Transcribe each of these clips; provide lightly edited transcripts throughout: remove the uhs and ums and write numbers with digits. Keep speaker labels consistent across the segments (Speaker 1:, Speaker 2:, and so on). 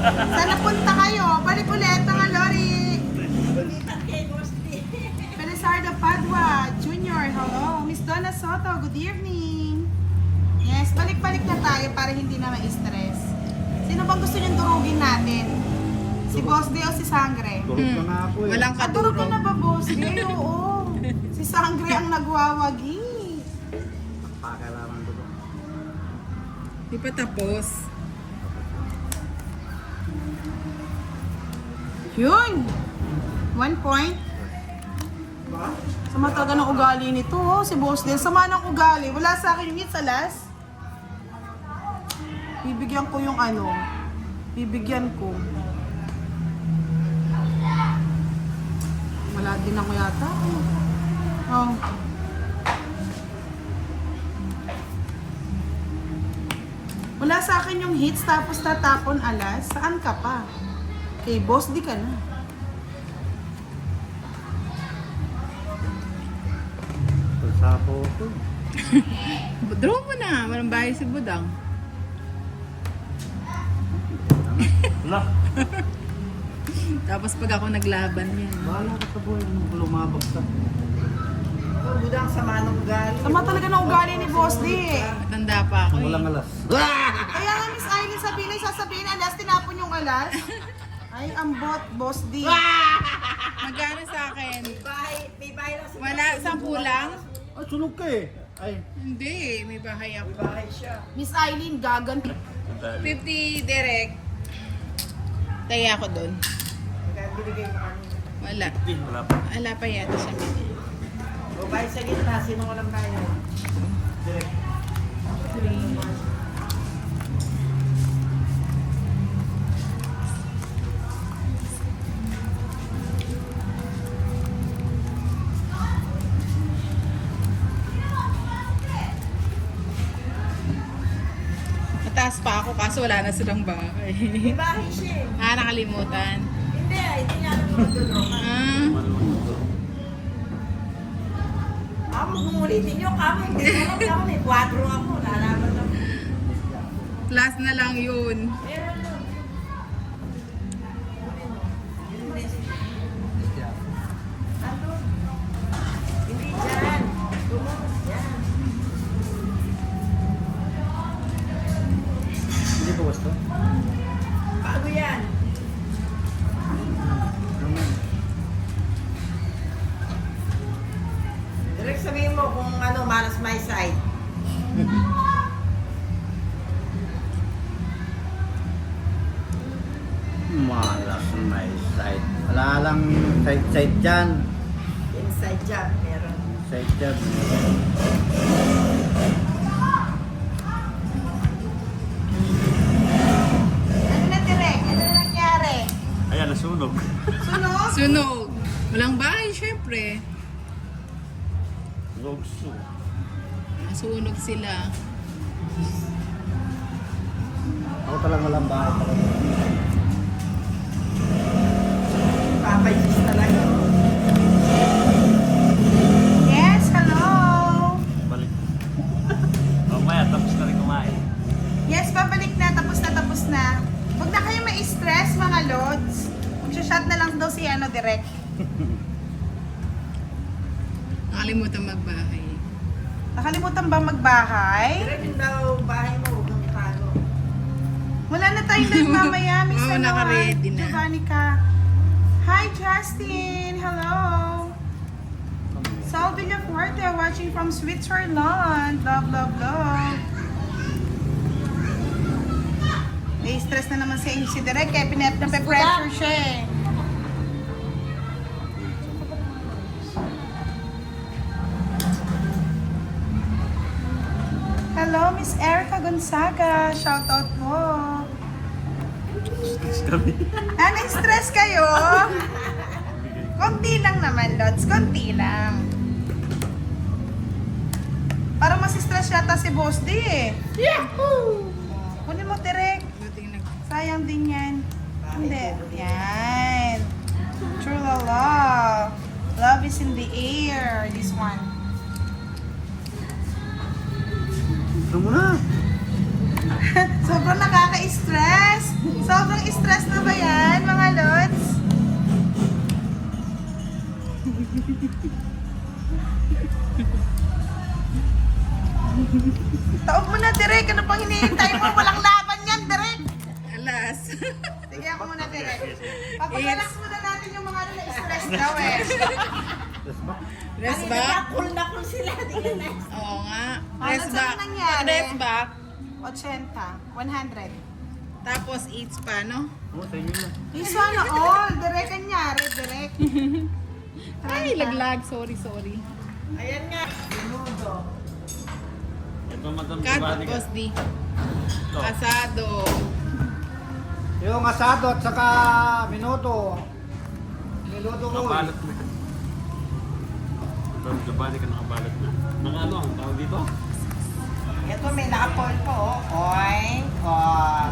Speaker 1: Saan napunta kayo? Balik ulit mga Lori. Felizardo Padua, Junior, hello. Miss Donna Soto, good evening. Yes, balik-balik na tayo para hindi na ma-stress. Sino bang gusto niyong durugin natin? Si Boss D o si Sangre?
Speaker 2: Turog na nga ako eh.
Speaker 3: Walang
Speaker 1: Durog ka
Speaker 3: kadurog.
Speaker 1: na ba, Boss D? Oo. Si Sangre ang nagwawagi.
Speaker 2: Pakailangan ko to.
Speaker 3: Di pa tapos.
Speaker 1: Yun. 1 point. Sama talaga ng ugali nito, oh. Si Boss din. Sama ng ugali. Wala sa akin yung hits, alas. Bibigyan ko yung ano. Bibigyan ko. Wala din ako yata. Oh. Wala sa akin yung hits tapos tatapon, alas. Saan ka pa? Kay Boss di ka na.
Speaker 2: Pagsapo ko.
Speaker 3: Draw mo na. Walang bahay si Budang.
Speaker 2: Wala.
Speaker 3: Tapos pag ako naglaban yan.
Speaker 2: Bahala ka sa buhay nung lumabag ka.
Speaker 4: Budang sama ng ugali.
Speaker 1: Sama talaga ng ugali ni Boss D.
Speaker 3: Matanda pa ako
Speaker 2: Walang
Speaker 3: eh.
Speaker 2: alas.
Speaker 1: Kaya nga Miss Aileen sasabihin, alas, tinapon yung alas. Ay, ambot, Boss D.
Speaker 3: Magkano sa akin?
Speaker 4: May bahay lang sa
Speaker 3: Wala, 10 lang?
Speaker 2: Ay, sunog ka eh. Ay,
Speaker 3: Hindi, may bahay ako.
Speaker 4: bahay siya.
Speaker 1: Miss Aileen, gaganti.
Speaker 3: 50 direct. Kaya ako doon.
Speaker 4: Kaya binigay mo kanina.
Speaker 3: Wala.
Speaker 2: wala pa.
Speaker 3: Wala pa yata siya.
Speaker 4: O bahay sa gitna, sino ko lang tayo?
Speaker 2: Direct.
Speaker 3: 3. Mataas pa ako kaso wala na silang bahay.
Speaker 4: May bahay siya eh.
Speaker 3: Nakalimutan.
Speaker 4: Hindi niya alam kung doon. Ako gumulitin nyo kamo. Hindi ko alam ako. May 4 ako. Nalaman ako.
Speaker 3: Last na lang yun.
Speaker 4: Meron yun. Andun. Hindi dyan. Tumunod dyan.
Speaker 2: Hindi ba wasto?
Speaker 4: Bago yan. Direct sabihin mo kung ano, malas my side.
Speaker 2: Malas may side. Wala lang side dyan.
Speaker 4: Inside job, meron.
Speaker 2: Side dyan.
Speaker 1: Ano na, Direk? Ano na nangyari?
Speaker 2: Ayan, nasunog.
Speaker 1: Sunog?
Speaker 3: Sunog. Walang bahay, syempre.
Speaker 2: Rogso.
Speaker 3: Nasunog sila.
Speaker 2: Ako talagang walang bahay talaga.
Speaker 4: Papayos talaga.
Speaker 1: Yes, hello.
Speaker 2: Balik. Mamaya, tapos na rin kumain.
Speaker 1: Yes, babalik na. Tapos na. Huwag na kayo ma-stress, mga lods. Mag-shot na lang daw si ano, Direk.
Speaker 3: Nakalimutan magbahay.
Speaker 1: Nakalimutan ba magbahay?
Speaker 4: Direct yung daw bahay mo, huwag kang itago.
Speaker 1: Wala na tayong live mamaya, Miss
Speaker 3: Oo, naka-ready na.
Speaker 1: Giovannica. Hi, Justin. Hello. Sal Villafuerte watching from Switzerland. Love, love, love. May stress na naman si Direk kaya nape-pressure siya eh. Hello, Miss Erica Gonzaga. Shoutout po. Na-stress kayo? Konti lang naman, Lods. Konti lang. Parang mas-stress yata si Boss D eh. Yahoo! Kunin mo, Direk. Sayang din yan. Hindi. Yan. True love. Love is in the air. This one.
Speaker 2: Ito mo na.
Speaker 1: Sobrang nakaka-stress. Sobrang stress na ba yan, mga lods? Taob mo na, Direk. Ano pang hinihintay mo? Walang laban yan, Direk.
Speaker 3: Alas.
Speaker 1: Sige ako muna, Direk. Papag-relax muna natin yung mga na-stress daw eh.
Speaker 2: Yes ba?
Speaker 3: Rest back?
Speaker 4: Cool na cool sila. Di ka na.
Speaker 3: Oo nga.
Speaker 1: Ano
Speaker 3: Rest
Speaker 1: saan
Speaker 3: back.
Speaker 1: nangyari?
Speaker 3: Rest back.
Speaker 1: 80, 100.
Speaker 3: Tapos eats pa, no?
Speaker 2: Oo, sa inyo na.
Speaker 1: Yung sana all. Direk kanyari, Direk.
Speaker 3: Ay, laglag. Sorry, sorry.
Speaker 4: Ayan nga. Minudo.
Speaker 5: Ito madam
Speaker 3: Cut,
Speaker 5: Giovanni ka.
Speaker 3: Boss D.
Speaker 5: Ito.
Speaker 3: Asado.
Speaker 2: Yung asado at saka minuto. Minuto ko.
Speaker 5: Nakabalot na. Madam Giovanni ka nakabalot na. Naka ano ang tawag dito?
Speaker 4: Ito may nakapol po. Oy. Oh.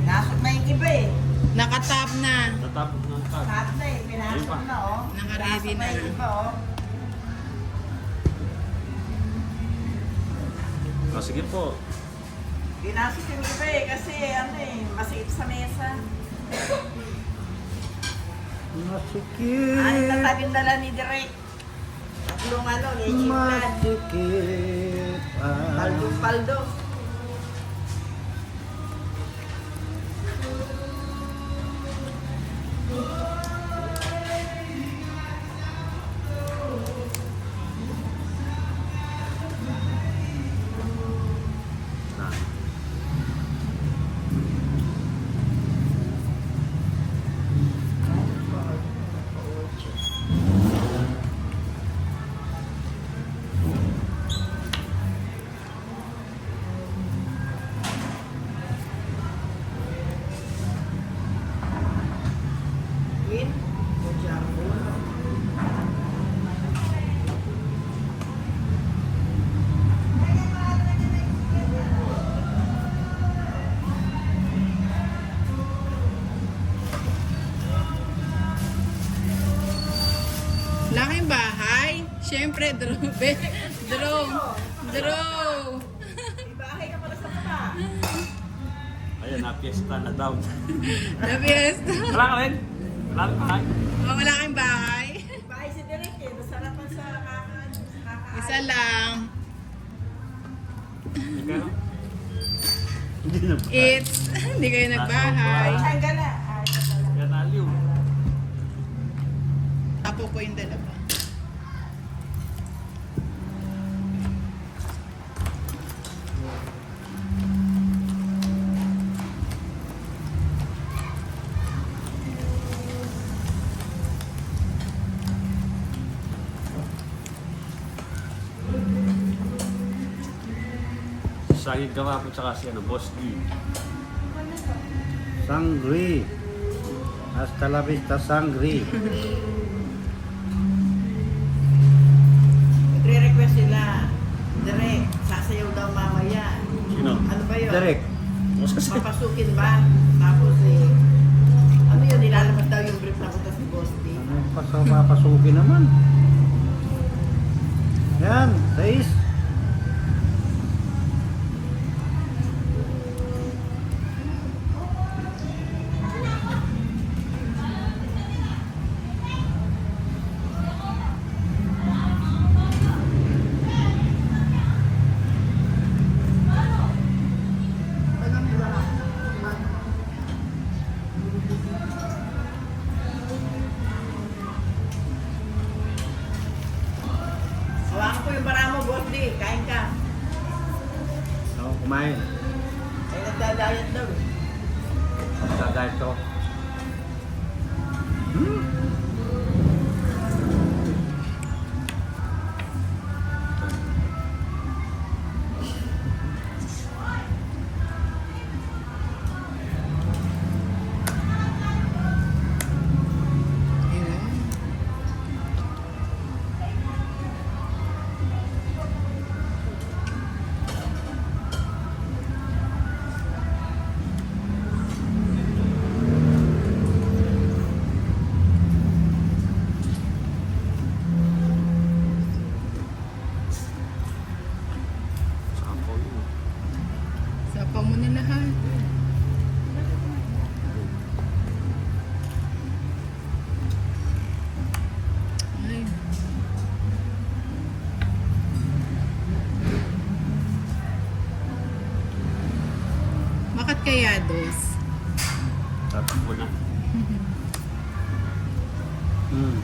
Speaker 4: Nasot na yung iba eh.
Speaker 3: Nakatap na.
Speaker 5: Natapos na ang tag.
Speaker 4: Lahat na eh. Pinasok
Speaker 5: Ayun pa.
Speaker 4: na oh.
Speaker 3: Naka-ready
Speaker 4: Nasot
Speaker 3: na.
Speaker 4: yung iba oh.
Speaker 5: Oh, sige po.
Speaker 4: Pinasok yung iba eh. Kasi ano eh. Masiip sa mesa.
Speaker 2: Masikip.
Speaker 4: Ano tatabing dala ni Direk? Tatlong ano. Lechip plan.
Speaker 2: Masikip.
Speaker 4: Paldo-paldo. Win.
Speaker 3: Laking bahay. Siyempre, draw. Draw. Draw.
Speaker 4: May bahay ka pala sa baba.
Speaker 5: Ayan, na-fiesta na daw.
Speaker 3: The best.
Speaker 5: Wala ka rin? Wala ka rin?
Speaker 3: Oh, wala kang bahay.
Speaker 4: May bahay si Direk eh. Masarapan sa kakain.
Speaker 3: Isa lang.
Speaker 5: Ikaw? Hindi na ba?
Speaker 3: It's, hindi kayo nagbahay.
Speaker 4: Saan ka na? Ay, ito pala.
Speaker 5: Yan aliw.
Speaker 3: Apo po yung dalawa.
Speaker 5: Sagig gawa po tsaka si ano, Boss D.
Speaker 2: Sangri. Hasta la vista, sangri.
Speaker 4: Nagre-request sila. Direk, sasayaw daw mamaya.
Speaker 5: Sino?
Speaker 4: Ano ba yun?
Speaker 2: Direk.
Speaker 4: Papasukin ba? Tapos eh, ano yun, nilalabas daw yung brief na butas ni Boss D.
Speaker 2: Ano yung papasukin naman? Yan, 6.
Speaker 4: Hawakan ko yung bara mo, Boss D. Kain ka.
Speaker 2: Ako kumain.
Speaker 4: Ay, nagda-diet daw eh.
Speaker 2: Dadahit ko.
Speaker 3: Bakit kaya dos?
Speaker 5: Tatakbo na.
Speaker 2: Hmm.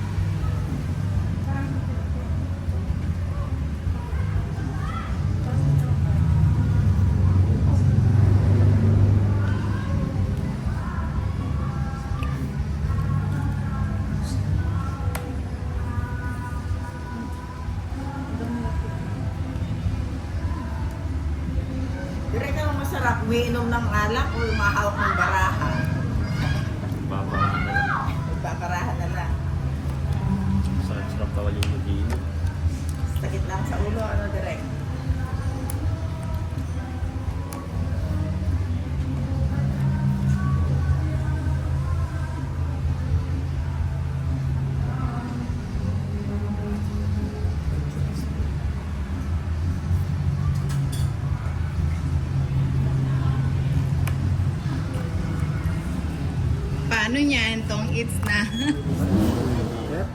Speaker 4: Direk ang masarap, umiinom ng alak o umahawak ng baraha.
Speaker 5: Bababa na lang.
Speaker 4: Magbabaraha na lang.
Speaker 5: Sarap-sarap daw yung mag-iinit.
Speaker 4: Sakit lang sa ulo, ano direk?
Speaker 3: Paano niyan? Tong it's na.
Speaker 2: Yep.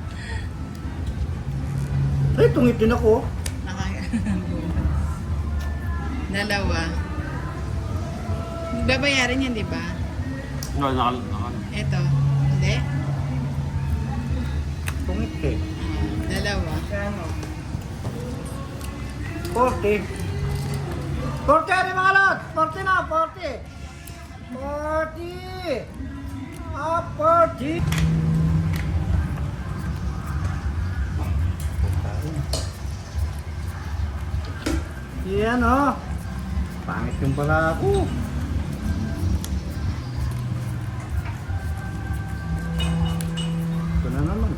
Speaker 2: Ay, tungit din ako.
Speaker 3: Dalawa. Babayaran yan, di ba?
Speaker 5: No, nakal...
Speaker 3: Ito. Hindi?
Speaker 2: Tungit eh.
Speaker 3: Dalawa.
Speaker 4: Kano?
Speaker 2: 40. 40 ano mga lot? 40 na, 40. 40. Ah, 40. Yan oh. Pangit yung pala ako. Ito na naman.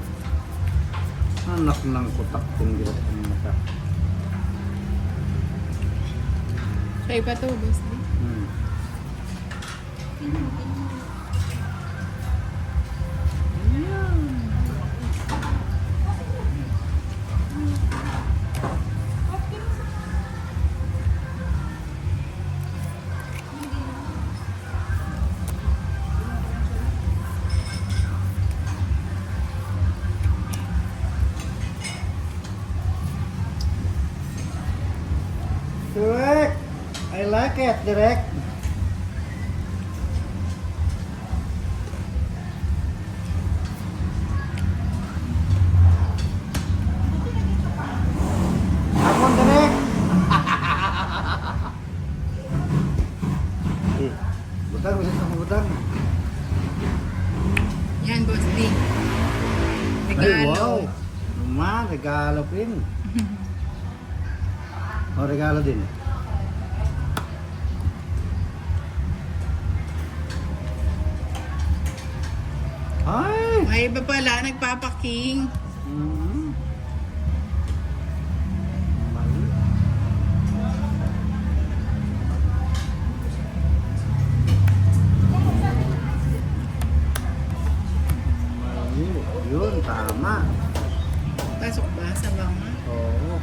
Speaker 2: Anak ng kutak kong gilap ang mata.
Speaker 3: Try pa to, boss. Di?
Speaker 2: Hmm. Direct. I like it, Direct. Hapon, Direct. Eh, butang, butang.
Speaker 3: Yan, boss. Di.
Speaker 2: Ay,
Speaker 3: Regalo.
Speaker 2: wow. Naman, regalo pin. O, regalo din. Ay!
Speaker 3: May iba pala, nagpapaking.
Speaker 2: Mm. Mali. Mali. Yun, tama.
Speaker 3: Pasok ba sa banga?
Speaker 2: Oo.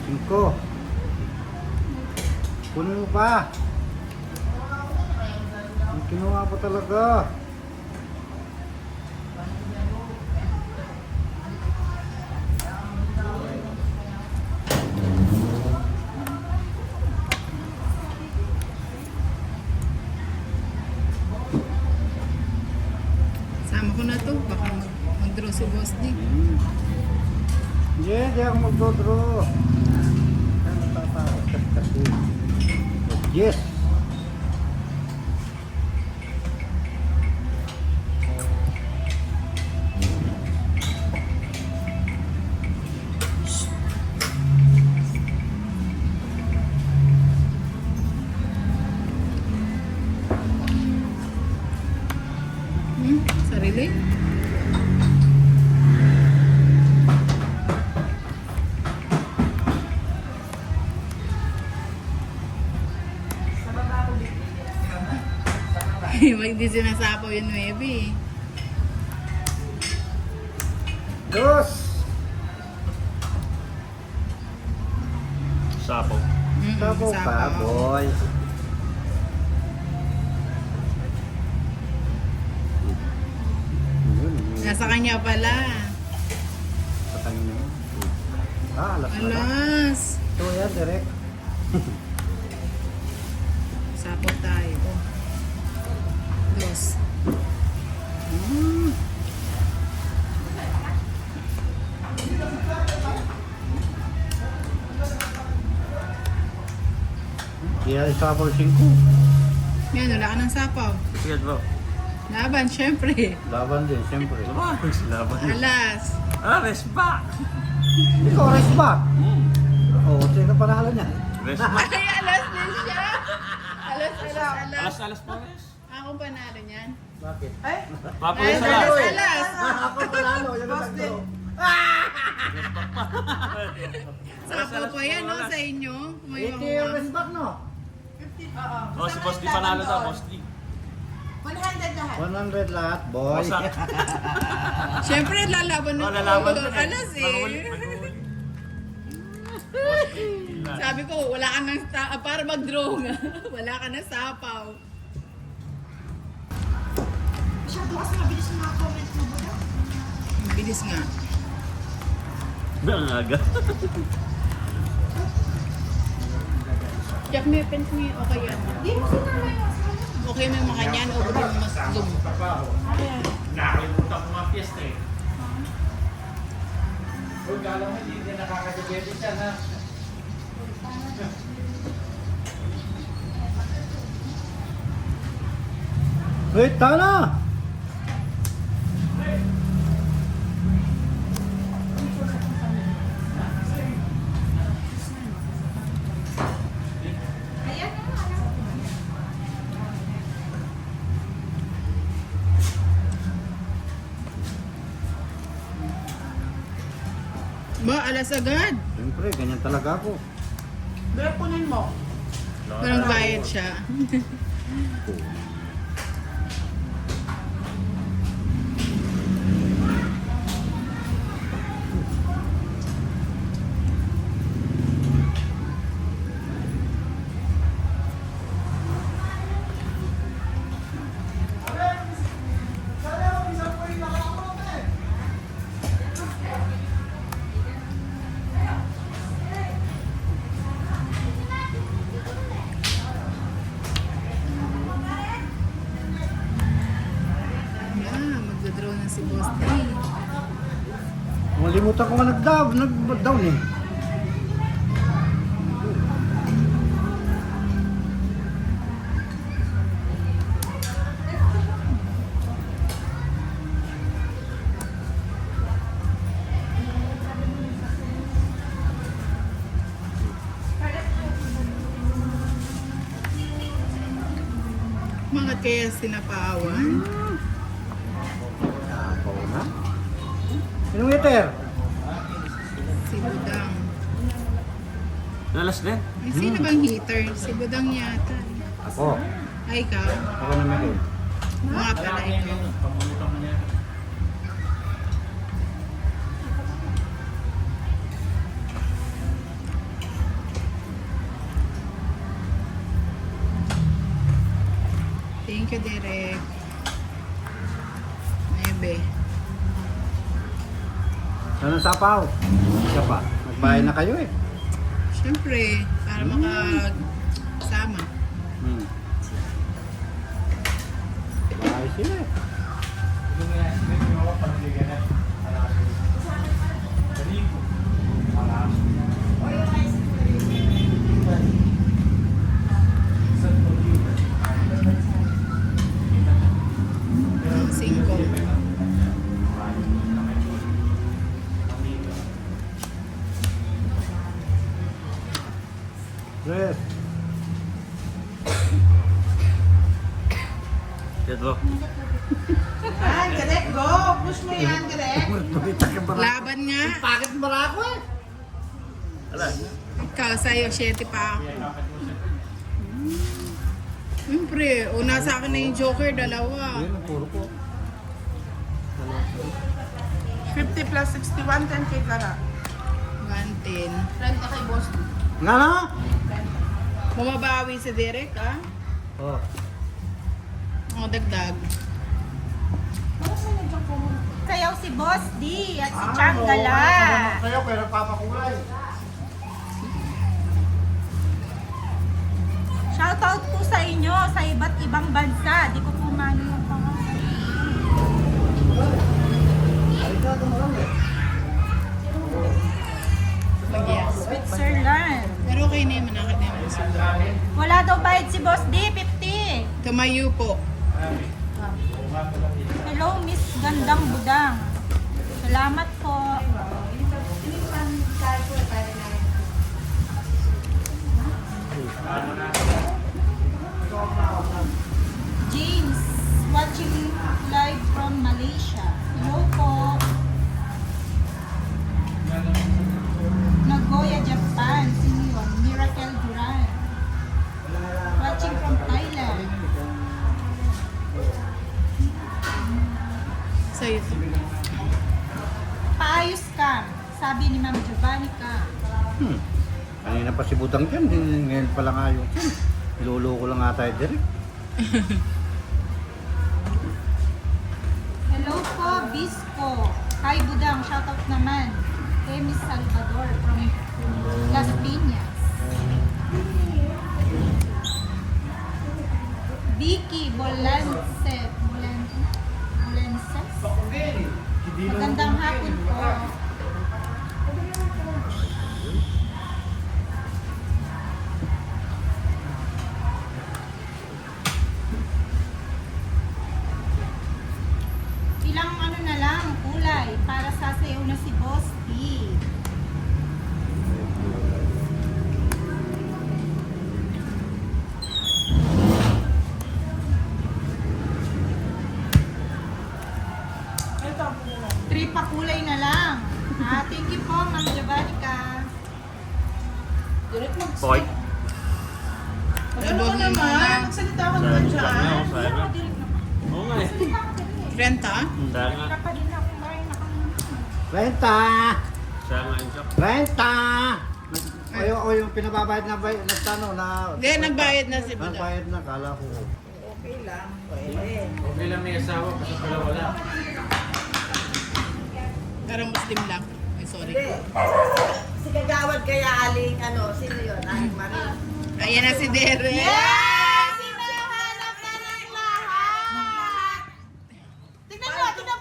Speaker 2: 5. Kunin mo pa. Ang kinuha pa talaga.
Speaker 3: Sama ko na to. Baka mag-draw si boss di.
Speaker 2: Hindi, hindi ako magdodraw. Ano tatakot kasi? Yes!
Speaker 3: Sarili? Hindi sinasapaw yung 9 eh.
Speaker 2: Dos!
Speaker 5: Sapaw.
Speaker 2: Sabaw pa, boy. Yun, yun.
Speaker 3: Nasa kanya pala.
Speaker 2: Sa kanya. Ah, alas na lang.
Speaker 3: Alas.
Speaker 2: Ito yan, direct.
Speaker 3: Sapaw tayo. Oh. Dos.
Speaker 2: Kaya isa po 5.
Speaker 3: Yan, wala ka ng sapaw.
Speaker 5: Sige, bro.
Speaker 3: Laban, syempre.
Speaker 2: Laban din, siyempre.
Speaker 5: Laban.
Speaker 3: Alas.
Speaker 5: Ah, rest back!
Speaker 2: Ikaw, rest back. Oo, sino panalo niya?
Speaker 5: Rest back.
Speaker 3: Ay, alas din siya. Alas.
Speaker 5: Alas pa, res.
Speaker 3: Akong panalo niyan.
Speaker 2: Bakit?
Speaker 1: Ay,
Speaker 5: Papulis
Speaker 3: Ay,
Speaker 5: alas.
Speaker 3: alas.
Speaker 2: Ako panalo, yun ang nagdo.
Speaker 3: Sapaw pa yan, no, sa inyo. May
Speaker 2: 80 yung rest back, no?
Speaker 5: Oh, si Boss D panalo daw, Boss D.
Speaker 1: 100 lahat.
Speaker 2: 100 lahat, boy.
Speaker 5: Bosa.
Speaker 3: Siyempre, lalaban
Speaker 5: Oh,
Speaker 3: na
Speaker 5: lalaban
Speaker 3: ako.
Speaker 5: din eh.
Speaker 3: Alas
Speaker 5: Maghuli,
Speaker 3: eh.
Speaker 5: maghuli. Boss D.
Speaker 3: Sabi ko, wala ka ng para mag-draw nga. Wala ka ng sapaw.
Speaker 1: Masyado kasi mabilis yung mga comments mo ba?
Speaker 3: Ang bilis nga.
Speaker 5: Ba, ang aga.
Speaker 3: Jack, may pens mo okay yan.
Speaker 1: Hindi mo sinama yung
Speaker 3: Okay mo yung mga kanyan o gusto mo mas zoom?
Speaker 5: Nakalimutan ko mga piyesta eh.
Speaker 2: Wait, tana!
Speaker 3: Ba, alas agad.
Speaker 2: Siyempre, ganyan talaga ako.
Speaker 1: Pero kunin mo.
Speaker 3: Parang bayad siya. Yeah, magdodraw na si Boss D.
Speaker 2: Malimutan ko nga nag-down eh.
Speaker 3: Mga kaya sinapaawan.
Speaker 2: Apo na. Sinong iter?
Speaker 3: Si Budang.
Speaker 5: Alas din.
Speaker 3: Ay, sino bang heater? Si Budang yata.
Speaker 2: Ako.
Speaker 3: Ay, ikaw.
Speaker 2: Ako na Miguel.
Speaker 3: Mga pala ikaw. Thank you, Derek. Nebe.
Speaker 2: Ano sapaw? Isa pa. Magbayad na kayo eh.
Speaker 3: Siyempre, para makasama.
Speaker 2: Bahay sila eh.
Speaker 3: Ang 5.
Speaker 2: Yes.
Speaker 5: Sige, bro.
Speaker 1: Yan, direct, go. Push mo yan, direct.
Speaker 3: Laban nga.
Speaker 2: Bakit marako eh?
Speaker 5: Alas.
Speaker 3: Ikaw, sa'yo, 7 pa ako. Siyempre, una sa akin na yung Joker, 2.
Speaker 2: Yun, puro po.
Speaker 1: 50 plus 61, 10K talaga.
Speaker 3: 110.
Speaker 1: Friend ka kay boss.
Speaker 2: Nga na?
Speaker 3: Bumabawi si Derek, ah.
Speaker 2: Oh.
Speaker 3: O, dagdag.
Speaker 6: Sayaw si Boss D at si Chang Gala.
Speaker 2: Kayo, pero papakulay.
Speaker 6: Shoutout po sa inyo sa iba't ibang bansa. Di ko po mano yung pangalan.
Speaker 3: Mag-yes.
Speaker 6: Switzerland.
Speaker 3: Pero okay na yung manakit na yung sundo.
Speaker 6: Wala daw bayad si Boss D, 50.
Speaker 3: Tumayo po.
Speaker 6: Hello, Miss Gandang Budang. Salamat po. James, watching live from Malaysia. Hello po. Nagoya, Japan. Sino yun? Miracle Duran. Watching from Thailand.
Speaker 3: Sa YouTube.
Speaker 6: Paayos ka. Sabi ni Ma'am Giovanni ka.
Speaker 2: Kanina pa si Budang dyan, ngayon pa lang ayos yun. Niloloko lang nga tayo direct.
Speaker 6: Hello po, Bisco. Hi, Budang. Shoutout naman. Kay Miss Salvador from Las Piñas. Vicky Bolances. Magandang hapon po. Ilang ano na lang, kulay, para sasayaw na si Boss D. Three pa kulay na lang. Thank you po, Ma'am Javanica.
Speaker 5: Boy.
Speaker 1: Ano ka naman? Magsalita ka naman
Speaker 5: Sayang
Speaker 1: dyan.
Speaker 5: na ako, sayang na. Oo nga eh.
Speaker 3: Renta?
Speaker 5: Sayang nga.
Speaker 6: Pa din ako bahay na
Speaker 2: Renta!
Speaker 5: Sayang nga yung shop.
Speaker 2: Renta! O yung pinababayad na ba, na
Speaker 3: Hindi, nagbayad na si Budang.
Speaker 2: nagbayad na, kala ko.
Speaker 4: Okay lang. Pwede.
Speaker 5: Okay lang may asawa kasi pala wala.
Speaker 3: Parang Muslim lang. Ay, sorry.
Speaker 4: Hindi. Si Kagawad kaya aling ano, sino yun? Aling Marie.
Speaker 3: Ayan na si Derek.
Speaker 6: Sinahanap na ng lahat! Tignan mo, pakita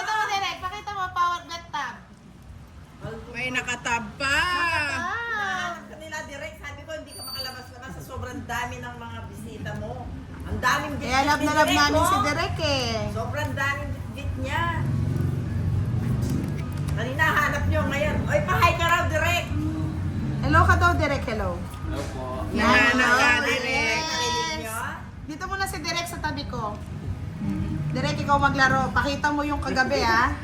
Speaker 6: mo, Derek. Pakita mo, power gut tab.
Speaker 3: May nakatab pa.
Speaker 4: Hinahanap ka nila direct. Sabi ko, hindi ka makalabas-labas sa sobrang dami ng mga bisita mo. Ang daming bit
Speaker 1: Kaya love na love namin si Derek eh.
Speaker 4: Sobrang daming bit niya. Kanina hanap niyo ngayon. Oy, pahay ka raw direct.
Speaker 1: Hello ka daw, Derek. Hello.
Speaker 5: Hello po.
Speaker 3: Nahanap ka,
Speaker 4: Ay,
Speaker 3: Derek.
Speaker 4: narinig niyo?
Speaker 1: Dito muna si Derek sa tabi ko. Derek, ikaw maglaro. Pakita mo yung kagabi, ha?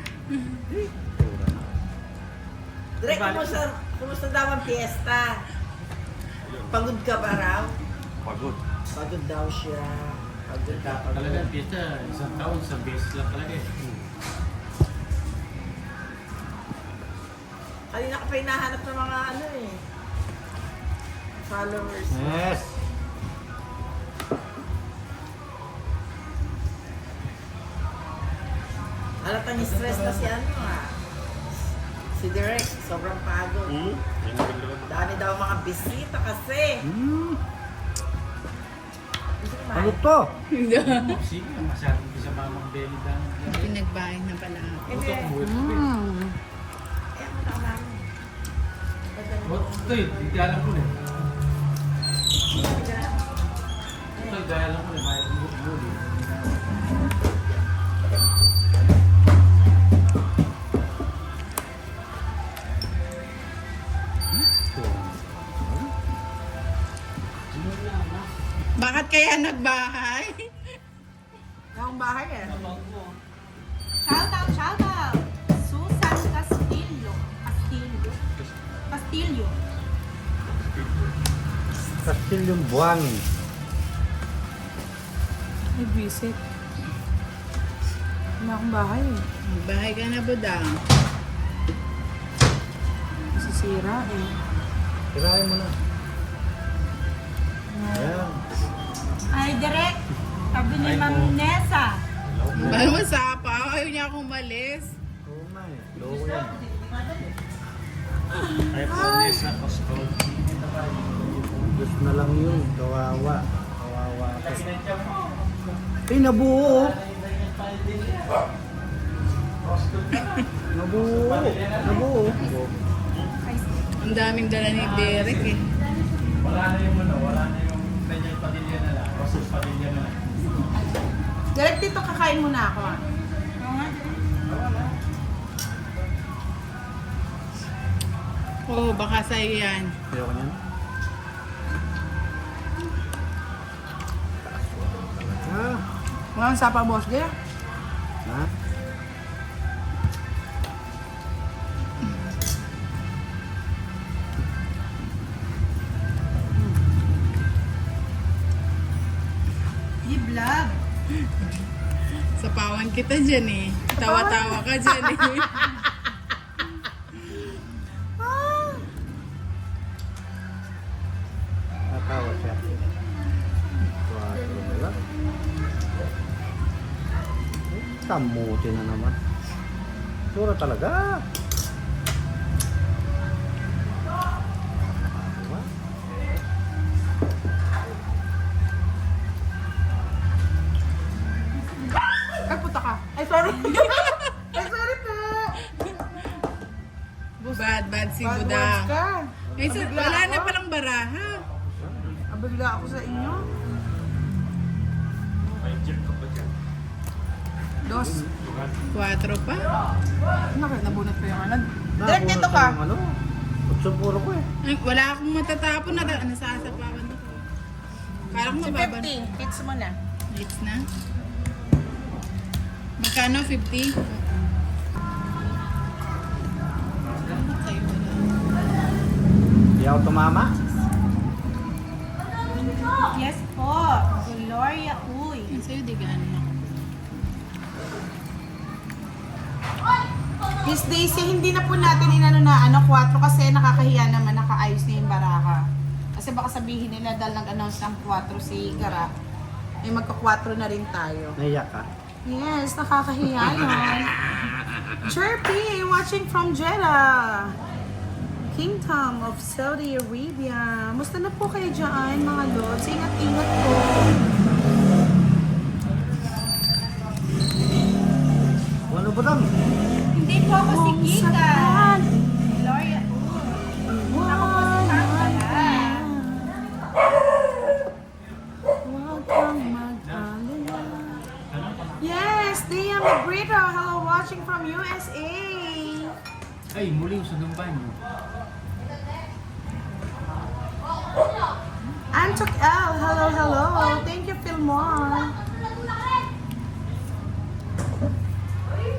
Speaker 4: Direct, kumusta daw ang fiesta? Pagod ka ba raw?
Speaker 5: Pagod.
Speaker 4: Pagod daw siya. Pagod daw.
Speaker 5: Talaga, piyesta, isang taon, isang beses lang talaga eh.
Speaker 4: Kanina ka pa hinahanap ng mga ano eh. Followers.
Speaker 2: Yes!
Speaker 4: Alatang stress na si ano ah. Si Direk, sobrang pagod.
Speaker 5: Yan ang ganda.
Speaker 4: Dami daw mga bisita kasi. Gusto ko
Speaker 2: Ano to?
Speaker 5: Sige, masyadong di sa mamang belly down.
Speaker 3: Pinagbahay na pala.
Speaker 4: Hindi. Eh, ano naman.
Speaker 5: Ito eh, hindi alam ko eh. Ito, hindi alam ko eh, may muli.
Speaker 3: Bakit kaya nagbahay?
Speaker 1: Akong bahay eh.
Speaker 6: Shoutout. Susan Castillo.
Speaker 2: Castilyong buwan.
Speaker 1: May visit. Wala akong bahay eh.
Speaker 3: Magbahay ka na, Budang.
Speaker 1: Masisira eh.
Speaker 2: Tirahin mo na. Ayan.
Speaker 6: Ay, Derek. Sabi ni Ma'am Nessa.
Speaker 3: Ano masapa? Ayaw niya akong umalis.
Speaker 2: Oo nga eh. Loko yan.
Speaker 5: Ay, po, yes, na Costco.
Speaker 2: Dos na lang yun. Kawawa. Kawawa ako. Eh, nabuo. Nabuo. Nabuo.
Speaker 3: Ang daming dala ni Derek eh.
Speaker 5: Wala na yung Daniel Padilla na lang. Rosus Padilla na lang.
Speaker 1: Direct dito, kakain muna ako.
Speaker 3: Oo, baka sa'yo yan.
Speaker 2: Ayoko niyan. Ah,
Speaker 1: Walang sapa, boss. Di.
Speaker 2: ha?
Speaker 1: Vlog.
Speaker 3: Sapawan kita dyan eh. Tawa-tawa ka dyan eh.
Speaker 2: Natawa siya. Quatro na lang. Kamuti na naman. Sura talaga. Diba?
Speaker 1: Ay, puta ka. Ay, sorry. Ay, sorry po.
Speaker 3: Bad si
Speaker 1: Bad words
Speaker 3: Budang.
Speaker 1: ka.
Speaker 3: Eh, so,
Speaker 1: Abigla
Speaker 3: wala na
Speaker 1: ako.
Speaker 3: palang baraha.
Speaker 1: Abigla ako sa inyo.
Speaker 5: May check ka pa dyan.
Speaker 1: Dos.
Speaker 3: 4 pa.
Speaker 1: Nabunot ko yung ano. Direct dito ka.
Speaker 2: Ano? Kutsupuro ko eh.
Speaker 3: Ay, wala akong matatapon na nasasapawan ako. Kala ko mababa.
Speaker 1: 50. Hits mo na.
Speaker 3: Hits na. Magkano? 50?
Speaker 2: Hindi ako tumama.
Speaker 6: Yes po. Gloria Uy.
Speaker 3: Yan sa'yo, di gaano ako.
Speaker 1: Miss Daisy, hindi na po natin inano na 4 kasi nakakahiya naman nakaayos na yung baraha. Kasi baka sabihin nila dahil nag-announce ng 4 si Gara, eh magka-4 na rin tayo.
Speaker 2: Naiyak ka.
Speaker 1: Yes, nakakahiya yun. Chirpy, watching from Jeddah. Kingdom of Saudi Arabia. Musta na po kayo dyan, mga lods? Ingat-ingat po.
Speaker 2: Ano ba dam?
Speaker 6: Hindi po ako si Kika. Gloria Uy. Ako po si Pangala.
Speaker 1: Huwag kang mag-alala. Yes, Dia Magrito. Hello, watching from USA.
Speaker 5: Ay, muling sa banyo.
Speaker 1: Antok L, hello, hello. Thank you, Philmore.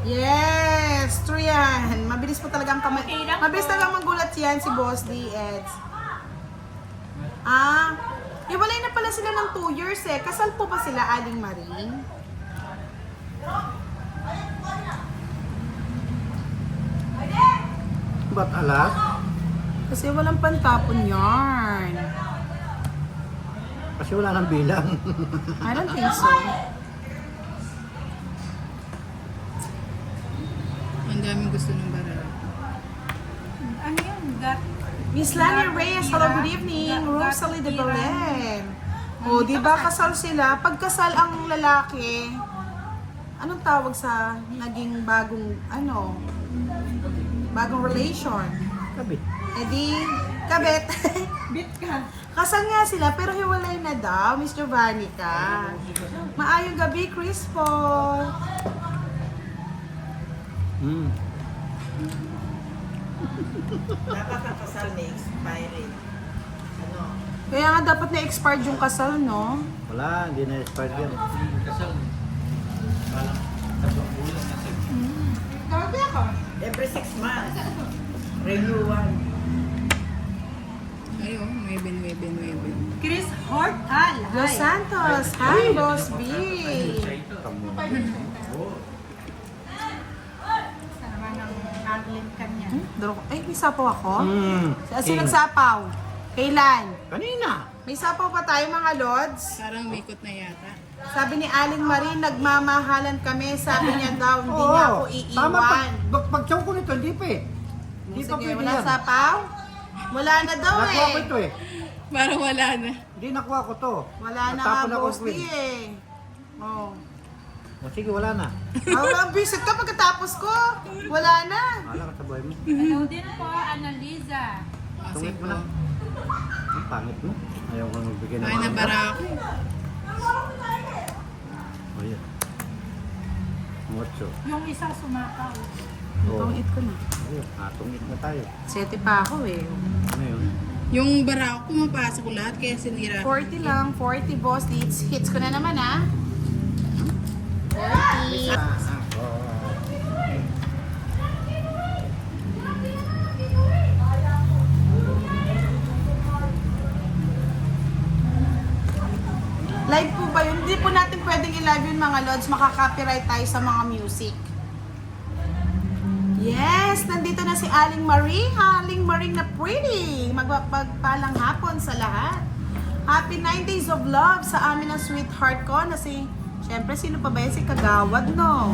Speaker 1: Yes, true yan. Mabilis po talagang kamay.
Speaker 6: Okay lang
Speaker 1: Mabilis
Speaker 6: po.
Speaker 1: talagang magulat yan si Boss D. Eds. Iwalay na pala sila ng 2 years eh. Kasal po ba sila, Aling Marie?
Speaker 2: Ba't alas?
Speaker 1: Kasi walang pantapon yarn.
Speaker 2: Kasi wala nang bilang.
Speaker 1: I don't think so.
Speaker 3: Ang daming gusto ng baraha.
Speaker 6: Ano yun? Gat.
Speaker 1: Miss Lani Reyes, hello, good evening. Rosalie de Belen. O, di ba kasal sila? Pagkasal ang lalaki, anong tawag sa naging bagong, bagong relation?
Speaker 2: Kabit.
Speaker 1: E di, kabet.
Speaker 6: Bit ka.
Speaker 1: Kasal nga sila, pero hiwalay na daw, Miss Giovanni ka. Maayong gabi, Chris Paul.
Speaker 4: Dapat ang kasal may expiry. Ano?
Speaker 1: Kaya nga dapat na-expired yung kasal, no?
Speaker 2: Wala, hindi na expired yan.
Speaker 5: Kasal. Parang 3 bulan na siya.
Speaker 1: Grabe ako.
Speaker 4: Every 6 months. Renewal.
Speaker 3: Ay, oh, 9.
Speaker 6: Chris Hortal.
Speaker 1: Los Santos, hi, Boss B.
Speaker 2: Kamu.
Speaker 6: Sama ng aglim kanya.
Speaker 1: Ay, may sapaw ako? Sino
Speaker 2: King.
Speaker 1: nagsapaw? Kailan?
Speaker 2: Kanina.
Speaker 1: May sapaw pa tayo, mga lods?
Speaker 3: Parang umikot na yata.
Speaker 1: Sabi ni Aling Marie, nagmamahalan kami. Sabi niya daw, hindi niya ako
Speaker 2: Tama,
Speaker 1: iiwan.
Speaker 2: pag-chow ko nito, hindi pa eh. Hindi pa
Speaker 1: Sige,
Speaker 2: pwede
Speaker 1: wala
Speaker 2: yan.
Speaker 1: sapaw? Wala na daw
Speaker 2: Nakuha ko
Speaker 1: eh.
Speaker 2: ito eh.
Speaker 3: Parang wala na.
Speaker 2: Hindi, nakuha ko to.
Speaker 1: Wala na nga,
Speaker 2: Natapon ako,
Speaker 1: Boss D
Speaker 2: Queen.
Speaker 1: eh. Oh.
Speaker 2: O sige, wala na.
Speaker 1: Ang visit ka pagkatapos ko. Wala na.
Speaker 2: Wala ka sa buhay mo.
Speaker 6: Hello din po, Annalisa.
Speaker 2: Tungit mo na. Ang pangit mo. Ayaw ko magbigay ng
Speaker 3: Ay, nabara ako.
Speaker 2: O yan. Otso.
Speaker 6: Yung isa sumakaw.
Speaker 2: Oo.
Speaker 1: Tungit ko na.
Speaker 2: Ayun, tungit na tayo.
Speaker 1: 7 pa ako eh.
Speaker 2: Ano yun?
Speaker 3: Yung bara ko, pumapasok ko lahat kaya sinira.
Speaker 1: 40 lang, 40 Boss D. Hits ko na naman ah. 40. Live po ba yun? Hindi po natin pwedeng i-live yun mga lods. Makaka-copyright tayo sa mga music. Yes! Nandito na si Aling Marie. Aling Marie na pretty. Magpalang hapon sa lahat. Happy 9 days of love sa amin ng sweetheart ko na si... Siyempre, sino pa ba yan? Si Kagawad, no?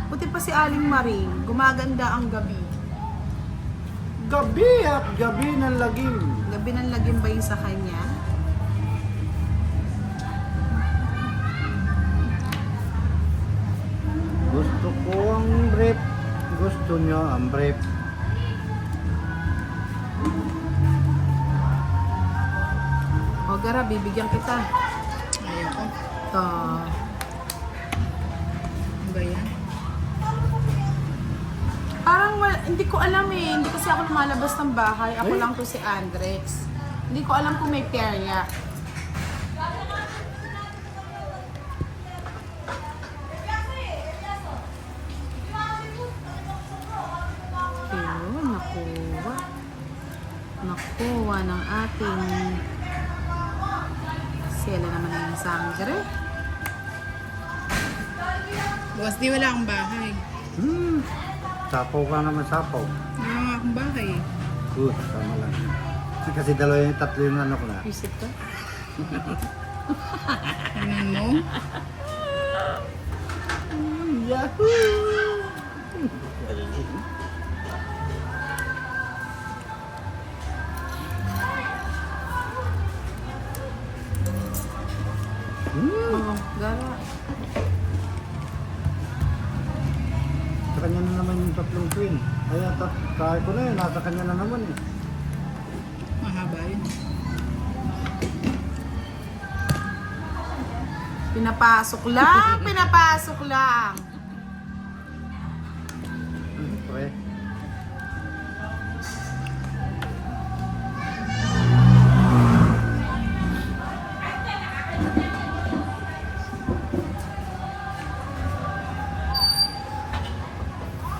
Speaker 1: Puti pa si Aling Marie. Gumaganda ang gabi.
Speaker 2: Gabi at gabi ng lagim.
Speaker 1: Gabi ng lagim ba yung sa kanya?
Speaker 2: Gusto ko ang brief. Gusto nyo ang brief.
Speaker 1: O, Gara, bibigyan kita.
Speaker 3: Ayoko.
Speaker 1: Ito.
Speaker 3: Ano ba yan?
Speaker 1: Parang hindi ko alam eh. Hindi kasi ako lumalabas ng bahay. Ako lang to si Andrex. Hindi ko alam kung may perya. Ayun, nakuha. Nakuha ng ating Sela naman na yung sangre.
Speaker 3: Boss, di wala akong bahay.
Speaker 2: Sapaw ka naman, sapaw.
Speaker 3: Wala nga akong bahay.
Speaker 2: Good, tama lang. Kasi dalawa yung tatlo yung ano ko na.
Speaker 1: Visit ka?
Speaker 3: Tingnan mo.
Speaker 2: Yahoo!
Speaker 1: Oo, Gara.
Speaker 2: Sa kanya na naman yung tatlong queen. Kaya kaya ko na yun, nasa kanya na naman eh.
Speaker 3: Mahaba yun.
Speaker 1: Pinapasok lang, pinapasok lang.
Speaker 2: Pre.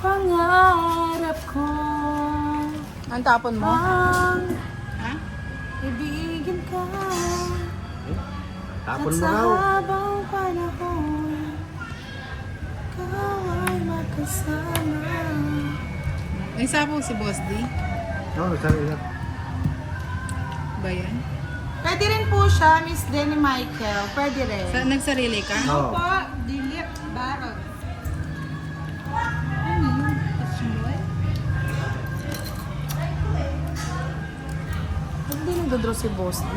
Speaker 1: Pangarap ko ang tapon mo? Ang
Speaker 3: Ha?
Speaker 1: ibigin ka
Speaker 2: Tapon
Speaker 1: at
Speaker 2: mo
Speaker 1: sa
Speaker 2: raw.
Speaker 1: habang panahon ikaw ay magkasama.
Speaker 3: May sapaw si Boss D.
Speaker 2: No, sorry lang.
Speaker 3: Ba yan?
Speaker 1: Pwede rin po siya, Miss Denny Michael. Pwede rin.
Speaker 3: Nagsarili ka?
Speaker 2: Oo.
Speaker 1: Dilip Barrel. Hindi nagdodraw si Boss D.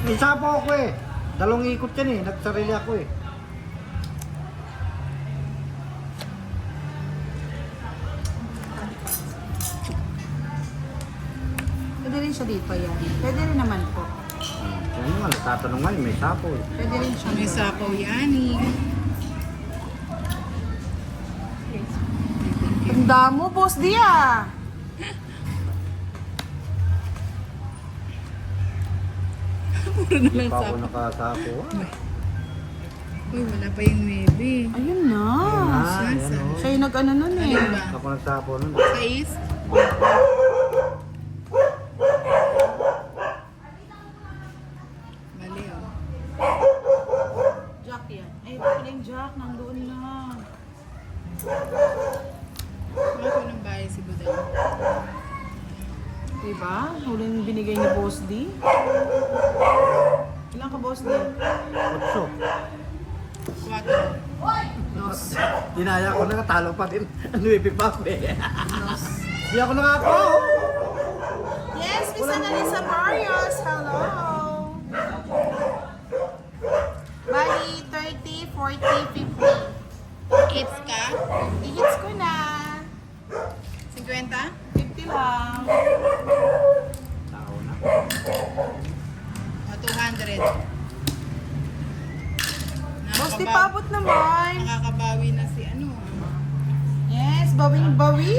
Speaker 2: May sapaw ako eh. Dalawang ikot yan eh. Nagsarili ako eh.
Speaker 1: Pwede rin siya dito yan. Pwede rin naman po.
Speaker 2: Ano nga, nagtatanong nga, may sapaw eh.
Speaker 1: Pwede rin siya.
Speaker 3: May sapaw yan eh.
Speaker 1: Tanda mo, Boss D ah.
Speaker 3: Puro na lang
Speaker 2: Pa ako
Speaker 3: sapaw.
Speaker 2: nakasapaw ah.
Speaker 3: Uy, wala pa yung 9.
Speaker 1: Ayun na.
Speaker 2: Ah, yan o.
Speaker 1: Siya yung nag-ano nun eh.
Speaker 3: Alin ba?
Speaker 2: Ako nagsapaw nun.
Speaker 3: Sa is? Mali oh.
Speaker 1: Jack yan. Ay, pala yung Jack. Nandoon na.
Speaker 3: Baka ko ng bahay si Budang.
Speaker 1: Diba? Huling binigay ni Boss D. Ilan ka, Boss D?
Speaker 2: Otso.
Speaker 3: 4.
Speaker 1: Dos.
Speaker 2: Dinaya ko na, talo pa din. Ano pa ako eh.
Speaker 1: Dos.
Speaker 2: Di ako nakako.
Speaker 1: Yes, Miss Annalisa Barrios. Hello. Bali, 30, 40, 50.
Speaker 3: Hits ka?
Speaker 1: I-hits ko na.
Speaker 3: 50?
Speaker 1: 50 lang.
Speaker 2: Tao na.
Speaker 3: O 200.
Speaker 1: Boss, di pabot naman.
Speaker 3: Nakakabawi na si ano.
Speaker 1: Yes, bawing bawi.